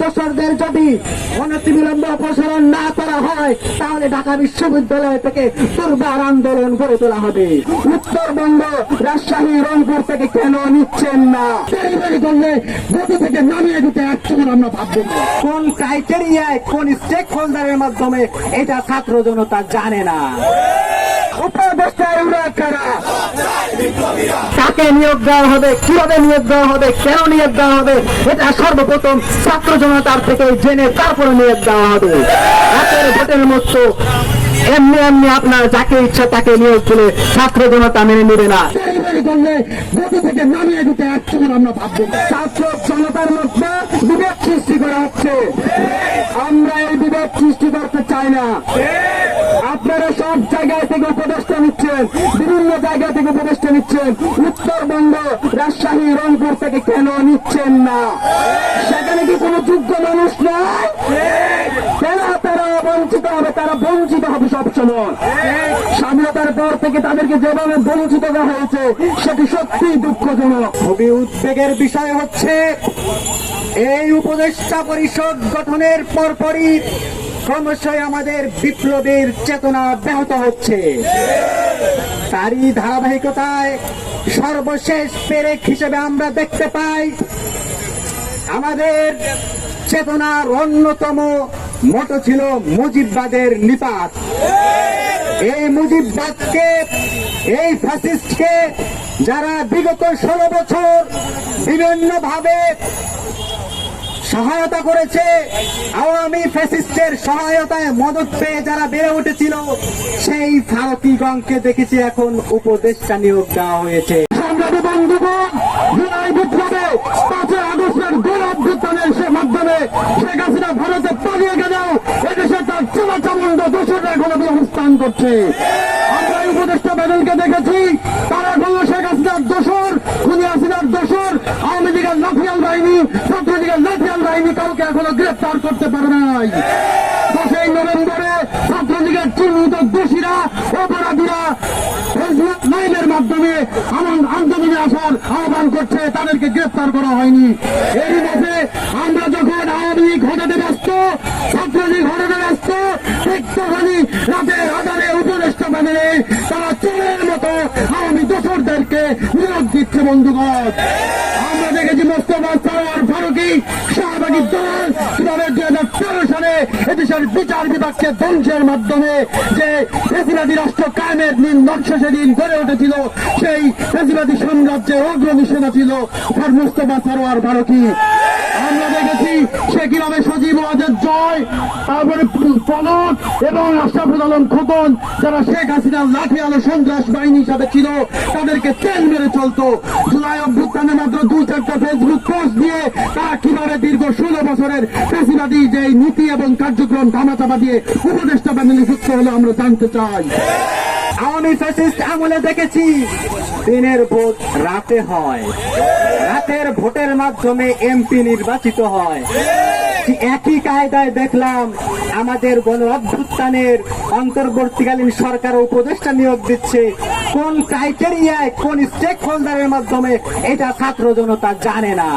দোষরদের যদি অনতিবিলম্বে অপসারণ না করা হয় তাহলে ঢাকা বিশ্ববিদ্যালয় থেকে দুর্বার আন্দোলন গড়ে তোলা হবে। উত্তরবঙ্গ, রাজশাহী, রংপুর থেকে কেন নিচ্ছেন না? ডেলিভারি করলে গতি থেকে নামিয়ে দিতে একচুল আমরা ভাববো না। কোন ক্রাইটেরিয়ায়, কোন স্টেক হোল্ডারের মাধ্যমে এটা ছাত্র জনতা জানে না। উপদেষ্টায় ওরা কারা? তাকে নিয়োগ দেওয়া হবে, কিভাবে নিয়োগ দেওয়া হবে, কেন নিয়োগ দেওয়া হবে, এটা সর্বপ্রথম ছাত্র জনতার থেকে জেনে তারপরে নিয়োগ দেওয়া হবে। হাতের ভোটের মতো এমনি এমনি আপনার যাকে ইচ্ছা তাকে নিয়োগ দিলে ছাত্র জনতা মেনে নেবে না। গতি থেকে নামিয়ে দিতে একচুল আমরা ভাববো। ছাত্র জনতার মধ্যে বিভেদ সৃষ্টি করা হচ্ছে, আমরা এই বিভেদ সৃষ্টি করতে চাই না। আপনারা সব জায়গায় থেকে উপদেষ্টা নিচ্ছেন, বিভিন্ন জায়গা থেকে উপদেষ্টা নিচ্ছেন, উত্তরবঙ্গ, রাজশাহী, রংপুর থেকে কেন নিচ্ছেন না? সেখানে কি কোনো যোগ্য মানুষ নয়? কেন তারা বঞ্চিত হবে? তারা বঞ্চিত হবে সবসময়। স্বাধীনতার পর থেকে তাদেরকে যেভাবে বঞ্চিত করা হয়েছে সেটি সত্যি দুঃখজনক। খুবই উদ্বেগের বিষয় হচ্ছে এই উপদেষ্টা পরিষদ গঠনের পরপরই ক্রমশই আমাদের বিপ্লবের চেতনা ব্যাহত হচ্ছে। তারই ধারাবাহিকতায় সর্বশেষ পেরেক হিসেবে আমরা দেখতে পাই আমাদের চেতনার অন্যতম মোটো ছিল মুজিববাদের নিপাত। এই মুজিববাদকে, এই ফ্যাসিস্টকে যারা বিগত 16 বছর বিভিন্নভাবে সহায়তা করেছে, আওয়ামী ফ্যাসিস্টের সহায়তায় মদত পেয়ে যারা বেড়ে উঠেছিল, সেই ফারুকীগণকে দেখেছি এখন উপদেষ্টা নিয়োগ দেওয়া হয়েছে। সংগ্রামী বন্ধুগণ, জুলাই বিপ্লবে 5 আগস্টের গণঅভ্যুত্থানের মাধ্যমে শেখ হাসিনা ভারতে পালিয়ে গেলেও এদেশে তার চোরাচামুন্ড দোষররা এখনো অবস্থান করছে। আমরা এই উপদেষ্টা প্যানেলকে দেখেছি, তারা এখনো শেখ হাসিনার দোষর, খুনি হাসিনার দোষর, আওয়ামী লীগের লাঠিয়াল বাহিনী, ছাত্রলীগের লাঠিয়াল বাহিনী কাউকে এখনো গ্রেফতার করতে পারে নাই। 10 নভেম্বরে ছাত্রলীগের চিহ্নিত দোষীরা, অপরাধীরা ফেসবুক লাইভের মাধ্যমে আন্দোলনে আসার আহ্বান করছে, তাদেরকে গ্রেফতার করা হয়নি। এরই মধ্যে আমরা যখন আওয়ামী লীগ হটাতে ব্যস্ত, ছাত্রলীগ হটাতে ব্যস্ত, ঠিক তখনই রাতের আধারে উপদেষ্টা প্যানেলে তারা চোরের মতো আওয়ামী দোষরদেরকে নিয়োগ দিচ্ছে। বন্ধুগণ, আমরা দেখেছি মোস্তফা সরোয়ার ফারুকী, শাহবাগী দল কিভাবে 2013 সালে এদেশের বিচার বিভাগকে ধ্বংসের মাধ্যমে যে ফ্যাসিবাদী রাষ্ট্র কায়েমের নকশা সেদিন গড়ে উঠেছিল, সেই ফ্যাসিবাদী সাম্রাজ্যের অগ্রণী সেনা ছিল মোস্তফা সরোয়ার ফারুকী। আমরা দেখেছি সে কিভাবে সজীব ওয়াজেদ জয়, তারপরে পলক এবং আশরাফুল আলম খোকন, যারা শেখ হাসিনার লাঠি আলো সন্ত্রাস বাহিনী হিসাবে ছিল, তাদেরকে তেল মেরে চলতো। জুলাই অভ্যুত্থানে মাত্র 2-4টা ফেসবুক পোস্ট দিয়ে তারা কিভাবে দীর্ঘ 16 বছরের ফ্যাসিবাদী যে নীতি এবং কার্যক্রম ধামাচাপা দিয়ে উপদেষ্টা প্যানেলে যুক্ত হলো আমরা জানতে চাই। আওয়ামী ফ্যাসিস্ট আমলে দেখেছি দিনের ভোট রাতে হয়, রাতের ভোটের মাধ্যমে এমপি নির্বাচিত হয়। একই কায়দায় দেখলাম আমাদের গণ অভ্যুত্থানের অন্তর্বর্তীকালীন সরকার উপদেষ্টা নিয়োগ দিচ্ছে। কোন ক্রাইটেরিয়ায়, কোন স্টেক হোল্ডারের মাধ্যমে এটা ছাত্র জনতা জানে না।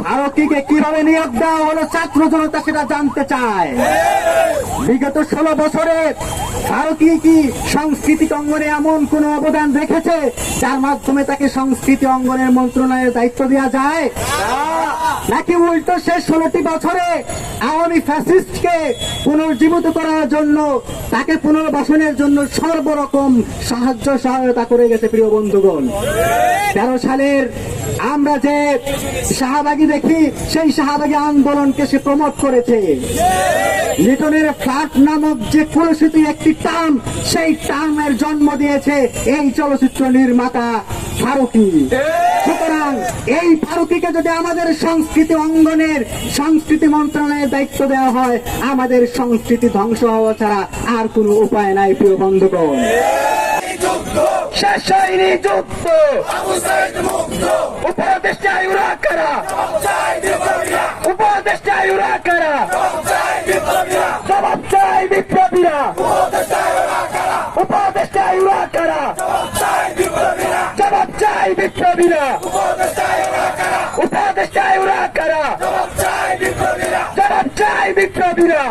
ফারুকীকে কিভাবে নিয়োগ দেওয়া হলো ছাত্র জনতা সেটা জানতে চায়। বিগত 16 বছরে ফারুকী কি সংস্কৃতি অঙ্গনে এমন কোন অবদান রেখেছে যার মাধ্যমে তাকে সংস্কৃতি অঙ্গনের মন্ত্রণালয়ের দায়িত্ব দেওয়া যায়? নাকি উল্টো সে 16টি বছরে আওয়ামী ফ্যাসিস্টকে পুনর্জীবিত করার জন্য, তাকে পুনর্বাসনের জন্য সর্বরকম সাহায্য সহায়তা করে গেছে? প্রিয় বন্ধুগণ, 13 সালের আমরা যে শাহবাগী দেখি, সেই শাহবাগী আন্দোলনকে সে প্রমোট করেছে। লিটনের ফ্ল্যাট নামক যে ফলশ্রুতি একটি টার্ম, সেই টার্মের জন্ম দিয়েছে এই চলচ্চিত্র নির্মাতা ফারুকী। সুতরাং এই ফারুকীকে যদি আমাদের সংস্কৃতি অঙ্গনের সংস্কৃতি মন্ত্রণালয়ের দায়িত্ব দেওয়া হয়, আমাদের সংস্কৃতি ধ্বংস হওয়া ছাড়া আর কোনো উপায় নাই। প্রিয় বন্ধুগণ, শেষ হয়নি যুদ্ধ, উপদেষ্টায় ওরা কারা? উপদেষ্টায় ওরা কারা? জবাব চাই বিপ্লবীরা। উপদেষ্টায় ওরা কারা? জবাব চাই বিপ্লবীরা। উপদেষ্টায় ওরা কারা? বিপ্লবীরা